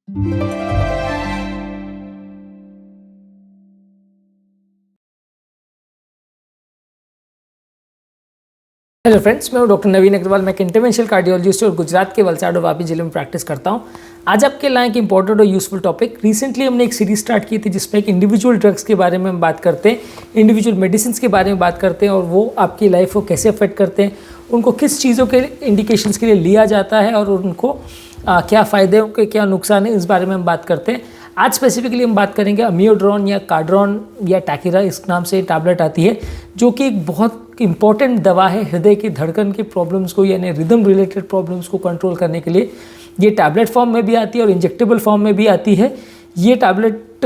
Hello friends, मैं हूं doctor नवीन अग्रवाल। मैं एक इंटरवेंशनल कार्डियोलॉजिस्ट और गुजरात के वलसाड और वापी जिले में प्रैक्टिस करता हूं। आज आपके लिए एक इंपॉर्टेंट और यूजफुल टॉपिक। रिसेंटली हमने एक सीरीज स्टार्ट की थी जिसमें एक इंडिविजुअल ड्रग्स के बारे में हम बात करते हैं, इंडिविजुअल मेडिसिन के बारे में बात करते हैं और वो आपकी लाइफ को कैसे अफेक्ट करते हैं, उनको किस चीज़ों के इंडिकेशंस के लिए लिया जाता है और उनको क्या फ़ायदे के क्या नुकसान है, इस बारे में हम बात करते हैं। आज स्पेसिफिकली हम बात करेंगे अमियोड्रोन या कार्ड्रॉन या टैकीरा, इस नाम से टैबलेट आती है, जो कि एक बहुत इंपॉर्टेंट दवा है हृदय की धड़कन के प्रॉब्लम्स को यानी रिदम रिलेटेड प्रॉब्लम्स को कंट्रोल करने के लिए। ये टैबलेट फॉर्म में भी आती है और इंजेक्टेबल फॉर्म में भी आती है। ये टैबलेट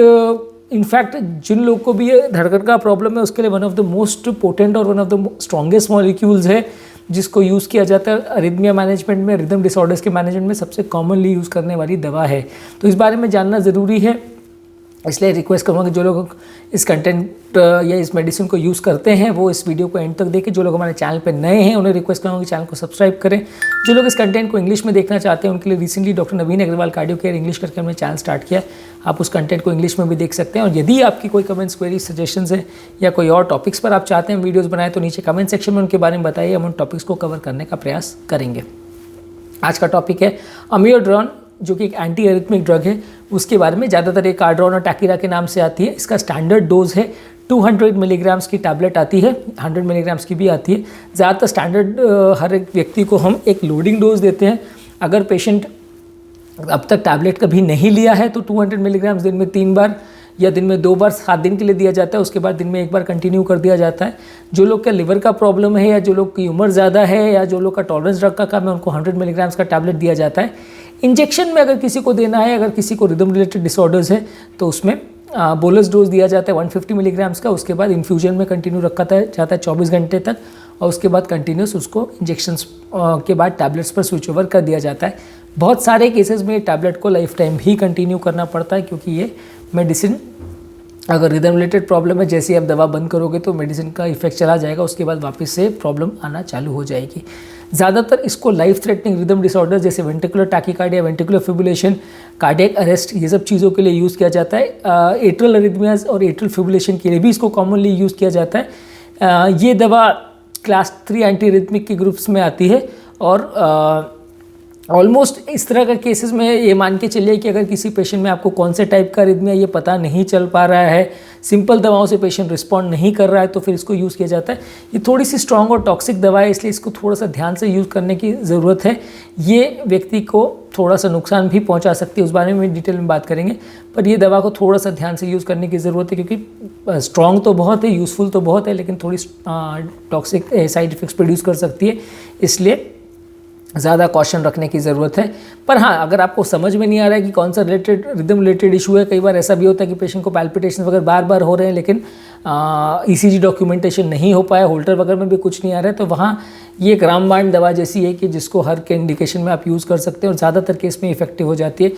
इनफैक्ट जिन लोगों को भी धड़कन का प्रॉब्लम है उसके लिए one of the most potent और one of the strongest molecules है, जिसको यूज़ किया जाता है अरिथमिया मैनेजमेंट में, रिदम डिसऑर्डर्स के मैनेजमेंट में सबसे कॉमनली यूज़ करने वाली दवा है। तो इस बारे में जानना ज़रूरी है, इसलिए रिक्वेस्ट करूँगा कि जो लोग इस कंटेंट या इस मेडिसिन को यूज़ करते हैं वो इस वीडियो को एंड तक देखें। जो लोग हमारे चैनल पर नए हैं उन्हें रिक्वेस्ट करूँगा कि चैनल को सब्सक्राइब करें। जो लोग इस कंटेंट को इंग्लिश में देखना चाहते हैं उनके लिए रिसेंटली डॉक्टर नवीन अग्रवाल कार्डियो केयर इंग्लिश करके हमने चैनल स्टार्ट किया, आप उस कंटेंट को इंग्लिश में भी देख सकते हैं। और यदि आपकी कोई कमेंट्स, क्वेरी, सजेशंस है या कोई और टॉपिक्स पर आप चाहते हैं वीडियोज़ बनाए तो नीचे कमेंट सेक्शन में उनके बारे में बताइए, हम उन टॉपिक्स को कवर करने का प्रयास करेंगे। आज का टॉपिक है अमियोड्रोन, जो कि एक एंटी एरिथमिक ड्रग है। उसके बारे में ज़्यादातर एक कार्ड्रॉन और टैकीरा के नाम से आती है। इसका स्टैंडर्ड डोज है 200 मिलीग्राम्स की टैबलेट आती है, 100 मिलीग्राम्स की भी आती है। ज़्यादातर स्टैंडर्ड हर एक व्यक्ति को हम एक लोडिंग डोज देते हैं। अगर पेशेंट अब तक टैबलेट कभी नहीं लिया है तो 200 मिलीग्राम्स दिन में 3 बार या दिन में 2 बार 7 दिन के लिए दिया जाता है। उसके बाद दिन में 1 बार कंटिन्यू कर दिया जाता है। जो लोग का लिवर का प्रॉब्लम है या जो लोग की उम्र ज़्यादा है या जो लोग का टॉलरेंस ड्रग का कम है उनको 100 मिलीग्राम्स का टैबलेट दिया जाता है। इंजेक्शन में अगर किसी को देना है, अगर किसी को रिदम रिलेटेड डिसऑर्डर्स है तो उसमें बोलस डोज दिया जाता है 150 मिलीग्राम्स का। उसके बाद इन्फ्यूजन में कंटिन्यू रखा जाता है 24 घंटे तक और उसके बाद कंटिन्यूस उसको इंजेक्शंस के बाद टैबलेट्स पर स्विच ओवर कर दिया जाता है। बहुत सारे केसेस में टैबलेट को लाइफ टाइम भी कंटिन्यू करना पड़ता है, क्योंकि ये मेडिसिन अगर रिदम रिलेटेड प्रॉब्लम है, जैसे आप दवा बंद करोगे तो मेडिसिन का इफेक्ट चला जाएगा, उसके बाद वापस से प्रॉब्लम आना चालू हो जाएगी। ज़्यादातर इसको लाइफ थ्रेटनिंग रिदम डिसऑर्डर जैसे ventricular tachycardia, ventricular fibrillation, cardiac arrest, ये सब चीज़ों के लिए यूज़ किया जाता है। एट्रियल अरिथमियाज और एट्रियल फिब्रिलेशन के लिए भी इसको कॉमनली यूज़ किया जाता है। ये दवा क्लास 3 एंटी एरिथमिक के ग्रुप्स में आती है और ऑलमोस्ट इस तरह का केसेस में ये मान के चलिए कि अगर किसी पेशेंट में आपको कौन से टाइप का अरिथमिया ये पता नहीं चल पा रहा है, सिंपल दवाओं से पेशेंट रिस्पॉन्ड नहीं कर रहा है, तो फिर इसको यूज़ किया जाता है। ये थोड़ी सी स्ट्रॉन्ग और टॉक्सिक दवा है, इसलिए इसको थोड़ा सा ध्यान से यूज़ करने की ज़रूरत है। ये व्यक्ति को थोड़ा सा नुकसान भी पहुंचा सकती है, उस बारे में डिटेल में बात करेंगे। पर ये दवा को थोड़ा सा ध्यान से यूज़ करने की ज़रूरत है, क्योंकि स्ट्रॉन्ग तो बहुत है, यूज़फुल तो बहुत है, लेकिन थोड़ी टॉक्सिक साइड इफ़ेक्ट्स प्रोड्यूस कर सकती है, इसलिए ज़्यादा कॉशन रखने की ज़रूरत है। पर हाँ, अगर आपको समझ में नहीं आ रहा है कि कौन सा रिदम रिलेटेड इशू है, कई बार ऐसा भी होता है कि पेशेंट को पैल्पिटेशन वगैरह बार बार हो रहे हैं लेकिन ईसीजी डॉक्यूमेंटेशन नहीं हो पाया, होल्टर वगैरह में भी कुछ नहीं आ रहा है, तो वहाँ ये एक रामबाण दवा जैसी है कि जिसको हर के इंडिकेशन में आप यूज़ कर सकते हैं और ज़्यादातर केस में इफेक्टिव हो जाती है।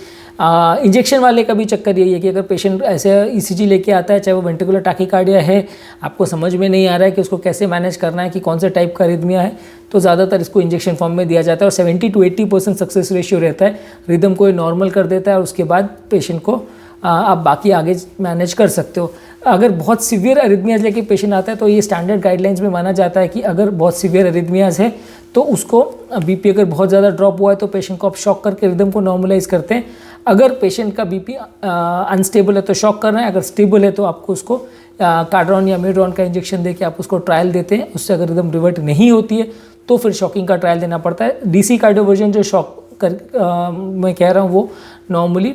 इंजेक्शन वाले का भी चक्कर यही है कि अगर पेशेंट ऐसे ईसीजी लेके आता है, चाहे वो वेंट्रिकुलर टैकीकार्डिया है, आपको समझ में नहीं आ रहा है कि उसको कैसे मैनेज करना है, कि कौन से टाइप का अरिथमिया है, तो ज़्यादातर इसको इंजेक्शन फॉर्म में दिया जाता है और 70 to 80% सक्सेस रेशियो रहता है। रिदम को नॉर्मल कर देता है और उसके बाद पेशेंट को आप बाकी आगे मैनेज कर सकते हो। अगर बहुत सीवियर अरिथमियाज लेके पेशेंट आता है तो ये स्टैंडर्ड गाइडलाइंस में माना जाता है कि अगर बहुत सीवियर अरिथमियाज है तो उसको बीपी अगर बहुत ज़्यादा ड्रॉप हुआ है तो पेशेंट को आप शॉक करके रिदम को नॉर्मलाइज करते हैं। अगर पेशेंट का बीपी अनस्टेबल है तो शॉक करना है, अगर स्टेबल है तो आपको उसको कार्ड्रॉन या अमियोड्रोन का इंजेक्शन देके आप उसको ट्रायल देते हैं। उससे अगर रिदम रिवर्ट नहीं होती है तो फिर शॉकिंग का ट्रायल देना पड़ता है। डीसी कार्डियोवर्जन जो शॉक मैं कह रहा हूँ वो नॉर्मली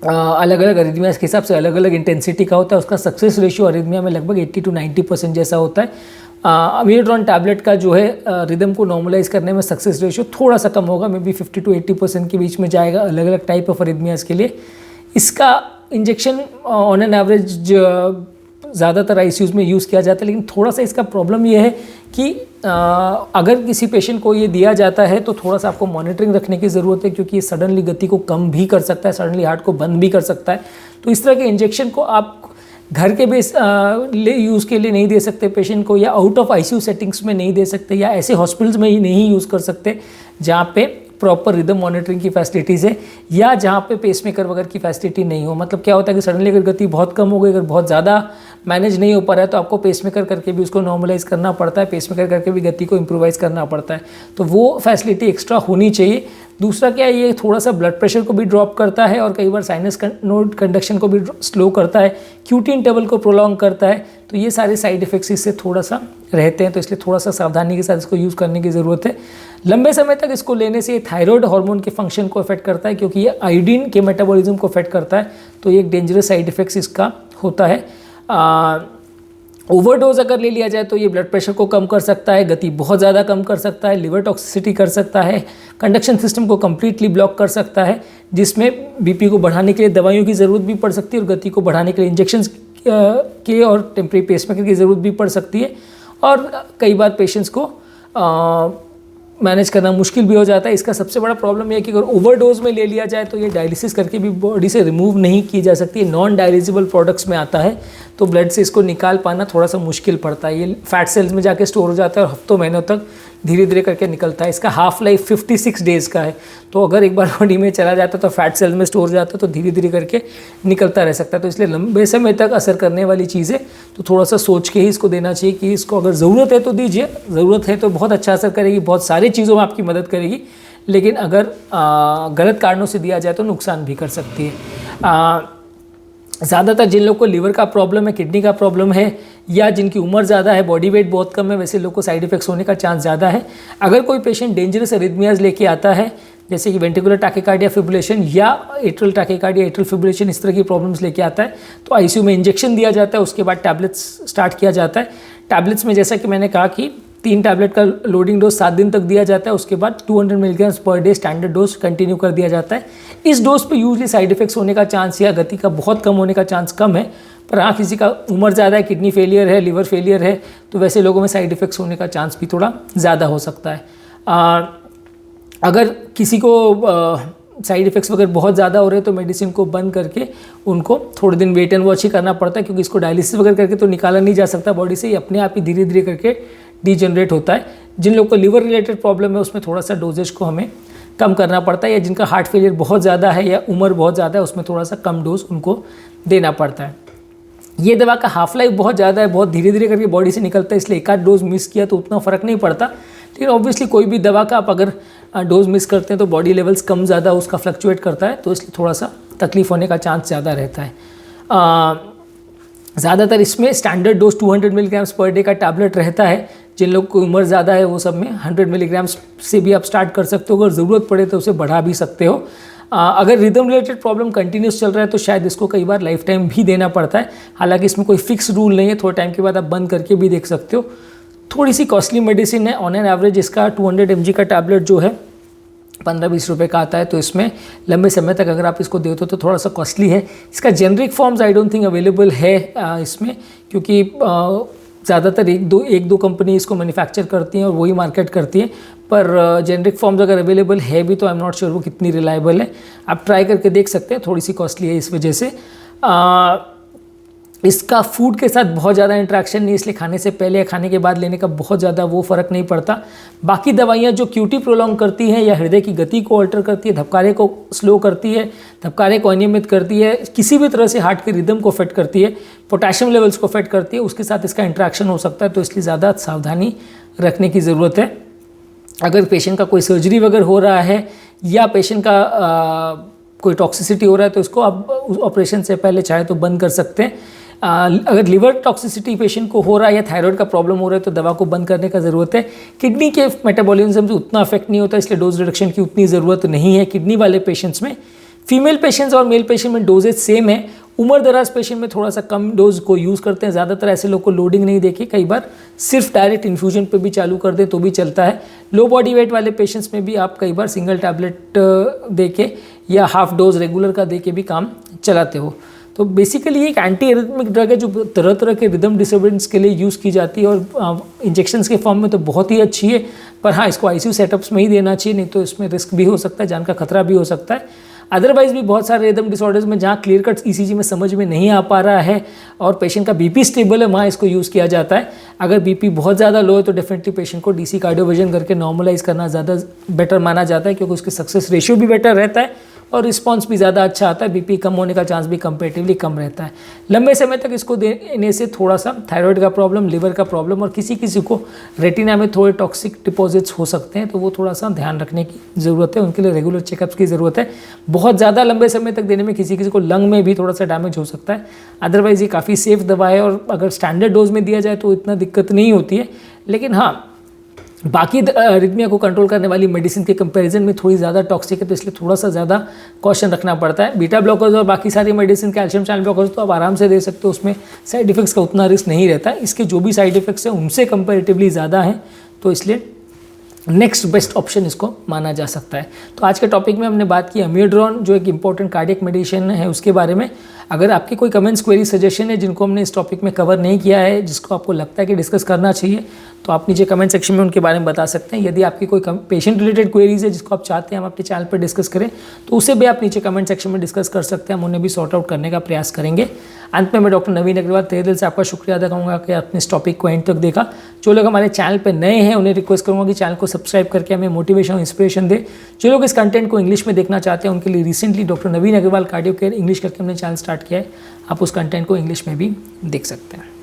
अलग अलग अरिथमियाज के हिसाब से अलग अलग इंटेंसिटी का होता है। उसका सक्सेस रेशियो अरिथमिया में लगभग 80 to 90% जैसा होता है। अमियोड्रोन टैबलेट का जो है रिदम को नॉर्मलाइज करने में सक्सेस रेशियो थोड़ा सा कम होगा, मे बी 50 to 80% के बीच में जाएगा अलग अलग टाइप ऑफ अरिथमियाज के लिए। इसका इंजेक्शन ऑन एन एवरेज ज़्यादातर आईसीयूज़ में यूज़ किया जाता है, लेकिन थोड़ा सा इसका प्रॉब्लम ये है कि अगर किसी पेशेंट को ये दिया जाता है तो थोड़ा सा आपको मॉनिटरिंग रखने की ज़रूरत है, क्योंकि ये सडनली गति को कम भी कर सकता है, सडनली हार्ट को बंद भी कर सकता है। तो इस तरह के इंजेक्शन को आप घर के बेस यूज़ के लिए नहीं दे सकते पेशेंट को, या आउट ऑफ आईसीयू सेटिंग्स में नहीं दे सकते, या ऐसे हॉस्पिटल्स में ही नहीं यूज़ कर सकते जहाँ पे प्रॉपर रिदम मॉनिटरिंग की फैसिलिटीज़ है, या जहाँ पे पेसमेकर वगैरह की फैसिलिटी नहीं हो। मतलब क्या होता है कि सडनली अगर गति बहुत कम हो गई, अगर बहुत ज़्यादा मैनेज नहीं हो पा रहा है, तो आपको पेसमेकर करके भी उसको नॉर्मलाइज करना पड़ता है, पेसमेकर करके भी गति को इम्प्रोवाइज़ करना पड़ता है। तो वो फैसिलिटी एक्स्ट्रा होनी चाहिए। दूसरा क्या है, ये थोड़ा सा ब्लड प्रेशर को भी ड्रॉप करता है और कई बार साइनस नोड कंडक्शन को भी स्लो करता है, क्यूटी इंटरवल को प्रोलॉन्ग करता है। तो ये सारे साइड इफेक्ट्स इससे थोड़ा सा रहते हैं, तो इसलिए थोड़ा सा सावधानी के साथ इसको यूज़ करने की ज़रूरत है। लंबे समय तक इसको लेने से ये थायराइड हार्मोन के फंक्शन को अफेक्ट करता है, क्योंकि ये आयोडीन के मेटाबॉलिज्म को अफेक्ट करता है। तो ये एक डेंजरस साइड इफेक्ट्स इसका होता है। ओवरडोज अगर ले लिया जाए तो ये ब्लड प्रेशर को कम कर सकता है, गति बहुत ज़्यादा कम कर सकता है, लिवर टॉक्सिसिटी कर सकता है, कंडक्शन सिस्टम को कम्प्लीटली ब्लॉक कर सकता है, जिसमें बीपी को बढ़ाने के लिए दवाइयों की ज़रूरत भी पड़ सकती है और गति को बढ़ाने के लिए इंजेक्शन के और टेम्परेरी पेसमेकर की ज़रूरत भी पड़ सकती है। और कई बार पेशेंट्स को मैनेज करना मुश्किल भी हो जाता है। इसका सबसे बड़ा प्रॉब्लम यह है कि अगर ओवरडोज में ले लिया जाए तो ये डायलिसिस करके भी बॉडी से रिमूव नहीं की जा सकती है, नॉन डायलिजिबल प्रोडक्ट्स में आता है, तो ब्लड से इसको निकाल पाना थोड़ा सा मुश्किल पड़ता है। ये फैट सेल्स में जाके स्टोर हो जाता है और हफ्तों महीनों तक धीरे धीरे करके निकलता है। इसका हाफ लाइफ 56 डेज़ का है, तो अगर एक बार बॉडी में चला जाता है तो फैट सेल्स में स्टोर हो जाता है, तो धीरे धीरे करके निकलता रह सकता है। तो इसलिए लंबे समय तक असर करने वाली चीज़ है, तो थोड़ा सा सोच के ही इसको देना चाहिए कि इसको अगर ज़रूरत है तो दीजिए, ज़रूरत है तो बहुत अच्छा असर करेगी, बहुत सारी चीज़ों में आपकी मदद करेगी। लेकिन अगर गलत कारणों से दिया जाए तो नुकसान भी कर सकती है। ज़्यादातर जिन लोग को लिवर का प्रॉब्लम है, किडनी का प्रॉब्लम है, या जिनकी उम्र ज़्यादा है, बॉडी वेट बहुत कम है, वैसे लोग को साइड इफेक्ट्स होने का चांस ज़्यादा है। अगर कोई पेशेंट डेंजरस एरिथमियाज लेके आता है, जैसे कि वेंट्रिकुलर टैकीकार्डिया फिब्रिलेशन या एट्रियल टैकीकार्डिया, एट्रियल फिब्रिलेशन, इस तरह की प्रॉब्लम्स लेके आता है, तो आईसीयू में इंजेक्शन दिया जाता है, उसके बाद टैबलेट्स स्टार्ट किया जाता है। टैबलेट्स में जैसा कि मैंने कहा कि 3 टैबलेट का लोडिंग डोज 7 दिन तक दिया जाता है, उसके बाद 200 milligrams per day standard dose continue कर दिया जाता है। इस डोज पे यूजली साइड इफेक्ट्स होने का चांस या गति का बहुत कम होने का चांस कम है, पर हाँ किसी का उम्र ज़्यादा है, किडनी फेलियर है, लिवर फेलियर है, तो वैसे लोगों में साइड इफेक्ट्स होने का चांस भी थोड़ा ज़्यादा हो सकता है। अगर किसी को साइड इफेक्ट्स वगैरह बहुत ज़्यादा हो रहे हैं तो मेडिसिन को बंद करके उनको थोड़े दिन वेट एंड वॉच ही करना पड़ता है, क्योंकि इसको डायलिसिस वगैरह करके तो निकाला नहीं जा सकता बॉडी से, ये अपने आप ही धीरे धीरे करके डीजनरेट होता है। जिन लोग को लिवर रिलेटेड प्रॉब्लम है उसमें थोड़ा सा डोजेज को हमें कम करना पड़ता है, या जिनका हार्ट फेलियर बहुत ज़्यादा है या उम्र बहुत ज़्यादा है उसमें थोड़ा सा कम डोज उनको देना पड़ता है। ये दवा का हाफ लाइफ बहुत ज़्यादा है, बहुत धीरे धीरे करके बॉडी से निकलता है, इसलिए एक आध डोज मिस किया तो उतना फ़र्क नहीं पड़ता। लेकिन ऑब्वियसली कोई भी दवा का आप अगर डोज मिस करते हैं तो बॉडी लेवल्स कम ज़्यादा उसका फ्लक्चुएट करता है, तो इसलिए थोड़ा सा तकलीफ होने का चांस ज़्यादा रहता है। ज़्यादातर इसमें standard dose 200 milligrams per day का टैबलेट रहता है। जिन लोग को उम्र ज़्यादा है वो सब में 100 मिलीग्राम्स से भी आप स्टार्ट कर सकते हो, अगर ज़रूरत पड़े तो उसे बढ़ा भी सकते हो। अगर रिदम रिलेटेड प्रॉब्लम कंटिन्यूस चल रहा है तो शायद इसको कई बार लाइफ टाइम भी देना पड़ता है। हालांकि इसमें कोई फिक्स रूल नहीं है, थोड़े टाइम के बाद आप बंद करके भी देख सकते हो। थोड़ी सी कॉस्टली मेडिसिन है, ऑन एन एवरेज इसका 200 mg का टैबलेट जो है 15-20 रुपये का आता है, तो इसमें लंबे समय तक अगर आप इसको देते हो तो थोड़ा सा कॉस्टली है। इसका generic forms I don't think available है इसमें, क्योंकि ज़्यादातर एक दो कंपनी इसको मैन्युफैक्चर करती हैं और वही मार्केट करती हैं, पर जेनरिक फॉर्म्स अगर अवेलेबल है भी तो आई एम नॉट श्योर वो कितनी रिलायबल है। आप ट्राई करके देख सकते हैं, थोड़ी सी कॉस्टली है इस वजह से। इसका फूड के साथ बहुत ज़्यादा इंट्रैक्शन नहीं, इसलिए खाने से पहले या खाने के बाद लेने का बहुत ज़्यादा वो फ़र्क नहीं पड़ता। बाकी दवाइयाँ जो क्यूटी प्रोलॉन्ग करती हैं या हृदय की गति को अल्टर करती है, धबकारे को स्लो करती है, धबकारे को अनियमित करती है, किसी भी तरह से हार्ट के रिदम को अफेक्ट करती है, पोटेशियम लेवल्स को अफेक्ट करती है, उसके साथ इसका इंट्रैक्शन हो सकता है, तो इसलिए ज़्यादा सावधानी रखने की ज़रूरत है। अगर पेशेंट का कोई सर्जरी वगैरह हो रहा है या पेशेंट का कोई टॉक्सिसिटी हो रहा है तो इसको आप ऑपरेशन से पहले चाहे तो बंद कर सकते हैं। अगर लिवर टॉक्सिसिटी पेशेंट को हो रहा है या थायराइड का प्रॉब्लम हो रहा है तो दवा को बंद करने का ज़रूरत है। किडनी के मेटाबॉलिज्म से उतना अफेक्ट नहीं होता, इसलिए डोज रिडक्शन की उतनी ज़रूरत नहीं है किडनी वाले पेशेंट्स में। फीमेल पेशेंट्स और मेल पेशेंट में डोजेज सेम है। उम्र दराज पेशेंट में थोड़ा सा कम डोज को यूज़ करते हैं, ज़्यादातर ऐसे लोग को लोडिंग नहीं देके कई बार सिर्फ डायरेक्ट इन्फ्यूजन पे भी चालू कर दें तो भी चलता है। लो बॉडी वेट वाले पेशेंट्स में भी आप कई बार सिंगल टैबलेट देके या हाफ डोज रेगुलर का देके भी काम चलाते हो। तो बेसिकली एक एंटी एरिथमिक ड्रग है जो तरह तरह के रिदम डिसऑर्डर्स के लिए यूज़ की जाती है और इंजेक्शंस के फॉर्म में तो बहुत ही अच्छी है, पर हाँ इसको आईसीयू सेटअप्स में ही देना चाहिए, नहीं तो इसमें रिस्क भी हो सकता है, जान का खतरा भी हो सकता है। अदरवाइज भी बहुत सारे रिदम डिसऑर्डर्स में जहाँ क्लियर कट ईसीजी में समझ में नहीं आ पा रहा है और पेशेंट का बीपी स्टेबल है, वहाँ इसको यूज़ किया जाता है। अगर बीपी बहुत ज़्यादा लो है तो डेफिनेटली पेशेंट को डीसी कार्डियोवर्जन करके नॉर्मलाइज करना ज़्यादा बेटर माना जाता है, क्योंकि उसके सक्सेस रेशियो भी बेटर रहता है और रिस्पांस भी ज़्यादा अच्छा आता है। बीपी कम होने का चांस भी कंपेरेटिवली कम रहता है। लंबे समय तक इसको देने से थोड़ा सा थायराइड का प्रॉब्लम, लिवर का प्रॉब्लम और किसी किसी को रेटिना में थोड़े टॉक्सिक डिपॉजिट्स हो सकते हैं, तो वो थोड़ा सा ध्यान रखने की ज़रूरत है। उनके लिए रेगुलर चेकअप्स की ज़रूरत है। बहुत ज़्यादा लंबे समय तक देने में किसी किसी को लंग में भी थोड़ा सा डैमेज हो सकता है। अदरवाइज़ ये काफ़ी सेफ दवा है और अगर स्टैंडर्ड डोज में दिया जाए तो इतना दिक्कत नहीं होती है। लेकिन हाँ, बाकी अरिथमिया को कंट्रोल करने वाली मेडिसिन के कंपैरिजन में थोड़ी ज़्यादा टॉक्सिक है, तो इसलिए थोड़ा सा ज़्यादा कॉशन रखना पड़ता है। बीटा ब्लॉकर्स और बाकी सारी मेडिसिन, कैल्शियम चैनल ब्लॉकर्स तो आप आराम से दे सकते हो, उसमें साइड इफेक्ट्स का उतना रिस्क नहीं रहता है। इसके जो भी साइड इफेक्ट्स हैं उनसे कंपैरेटिवली ज़्यादा हैं, तो इसलिए नेक्स्ट बेस्ट ऑप्शन इसको माना जा सकता है। तो आज के टॉपिक में हमने बात की अम्योड्रोन, जो एक इंपॉर्टेंट कार्डियक मेडिसिन है, उसके बारे में। अगर आपके कोई कमेंट्स, क्वेरी, सजेशन है जिनको हमने इस टॉपिक में कवर नहीं किया है, जिसको आपको लगता है कि डिस्कस करना चाहिए, तो आप नीचे कमेंट सेक्शन में उनके बारे में बता सकते हैं। यदि आपकी कोई पेशेंट रिलेटेड क्वेरीज है जिसको आप चाहते हैं हम अपने चैनल पर डिस्कस करें, तो उसे भी आप नीचे कमेंट सेक्शन में डिस्कस कर सकते हैं। हम उन्हें भी सॉर्ट आउट करने का प्रयास करेंगे। अंत में मैं डॉक्टर नवीन अग्रवाल तहे दिल से आपका शुक्रिया अदा करूँगा कि आपने इस टॉपिक को एंड तक देखा। जो लोग हमारे चैनल पर नए हैं उन्हें रिक्वेस्ट करूँगा कि चैनल को सब्सक्राइब करके हमें मोटिवेशन और इंस्पिरेशन दे। जो लोग इस कंटेंट को इंग्लिश में देखना चाहते हैं उनके लिए रिसेंटली डॉक्टर नवीन अग्रवाल कार्डियो केयर इंग्लिश करके हमने चैनल स्टार्ट किया है, आप उस कंटेंट को इंग्लिश में भी देख सकते हैं।